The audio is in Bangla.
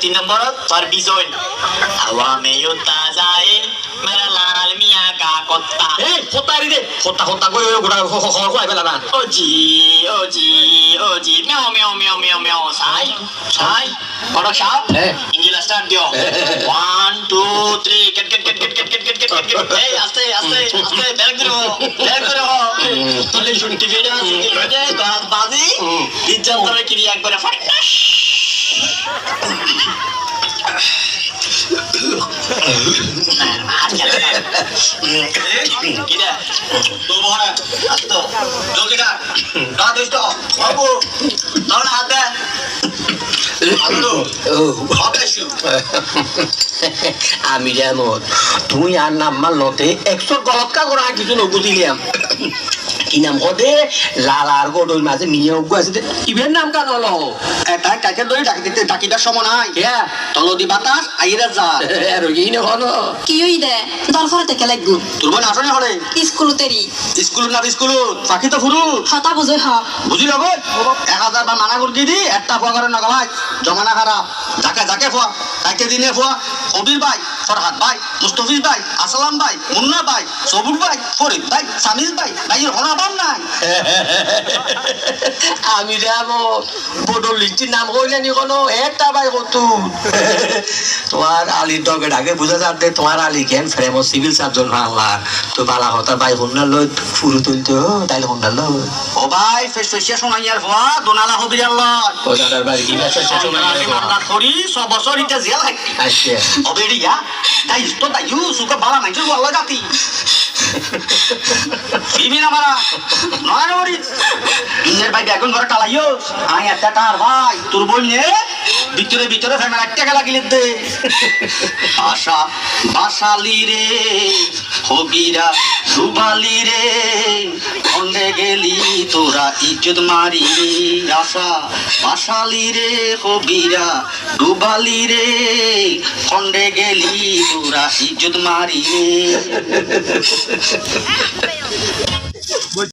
3 নম্বৰত তোৰ বিজয় হাৱা মে উতা যায় মেৰা লাল মিয়া কা কুত্তা এই ফটাৰি দে ফটা গৈ গোটা খৰ খুৱাই পেলা না জি মেও মেও মেও মেও মেও চাই পড়ক সাপ ইংলিশ স্টার্ট দিও 1 2 3 কেট এই আস্তে ব্যাক ধরো তাহলে শুনতে ভিডিও আছে গাছ বাজি ইজ্জত ধরে কিরি একবারে ফাটাস কিরা তো বড় আস্তো জলদি কর কা দোস্ত বাবু তাহলে হাত দে আমি যেমন তুই আর নাম মানলতে 100 গলতকা করা কিছু নবুঝিলাম কি নাম কদে লাল আর গোডল মাঝে মিয়ে উগু আছে ইভেন নাম কাজ হলো এটা কাকে দই ডাকিটার সময় নাই হ্যাঁ তলদি বাতাস আইরা যা আর এই না হলো কি হই দে দরকার থেকে লাগবো তোর বোন আসনে হলে স্কুল তেরি স্কুল না স্কুল পাখি তো ফুরু হতা বুঝই হ বুঝি লব 1000 বা মানা করে দি একটা ফোয়া করে না ভাই জমানা খারাপ যাকে ফোয়া তাকে দিনে ফোয়া কবির ভাই ফরহাদ ভাই মুস্তাফিজ ভাই আসলাম ভাই মুন্না ভাই সবুর ভাই ফরিদ ভাই সামিজ ভাই ভাইয়ের হনাবাম নাই আমি যাবো গোডল লিস্টির নাম কইলে নি কোনো একটা ভাই কত তোমার আলীর দরকার আগে বুঝা যাচ্ছে তোমার আলী কেন ফ্রেম সিভিল সার্জন আল্লাহ তো বালা হতা ভাই হুন্নার লই ফুরু তুলতো তাইলে হুন্নার লই ও ভাই ফেসফেসিয়া শোনাইয়ার ফোয়া দোনালা হবি আল্লাহ ও দাদার বাড়ি কি ভাষা মান্নাত করি 100 বছর ইটা জেল হাইতি আচ্ছা অবেরিয়া তাই তো তাই সুকা বালা মাইছে আল্লাহ জাতি বিবিনা মারা নয় নরি ইনের ভাই বেগুন ঘরে টালাইও আই একটা টার ভাই তোর বইনে ভিতরে ফেমার একটা খেলা গিলে দে আশা বাসালি রে হবিরা ডুবালি রে খন্ডে গেলি তোরা ইজ্জত মারি আশা বাসালি রে হবিরা ডুবালি রে খন্ডে গেলি তোরা ইজ্জত মারি রে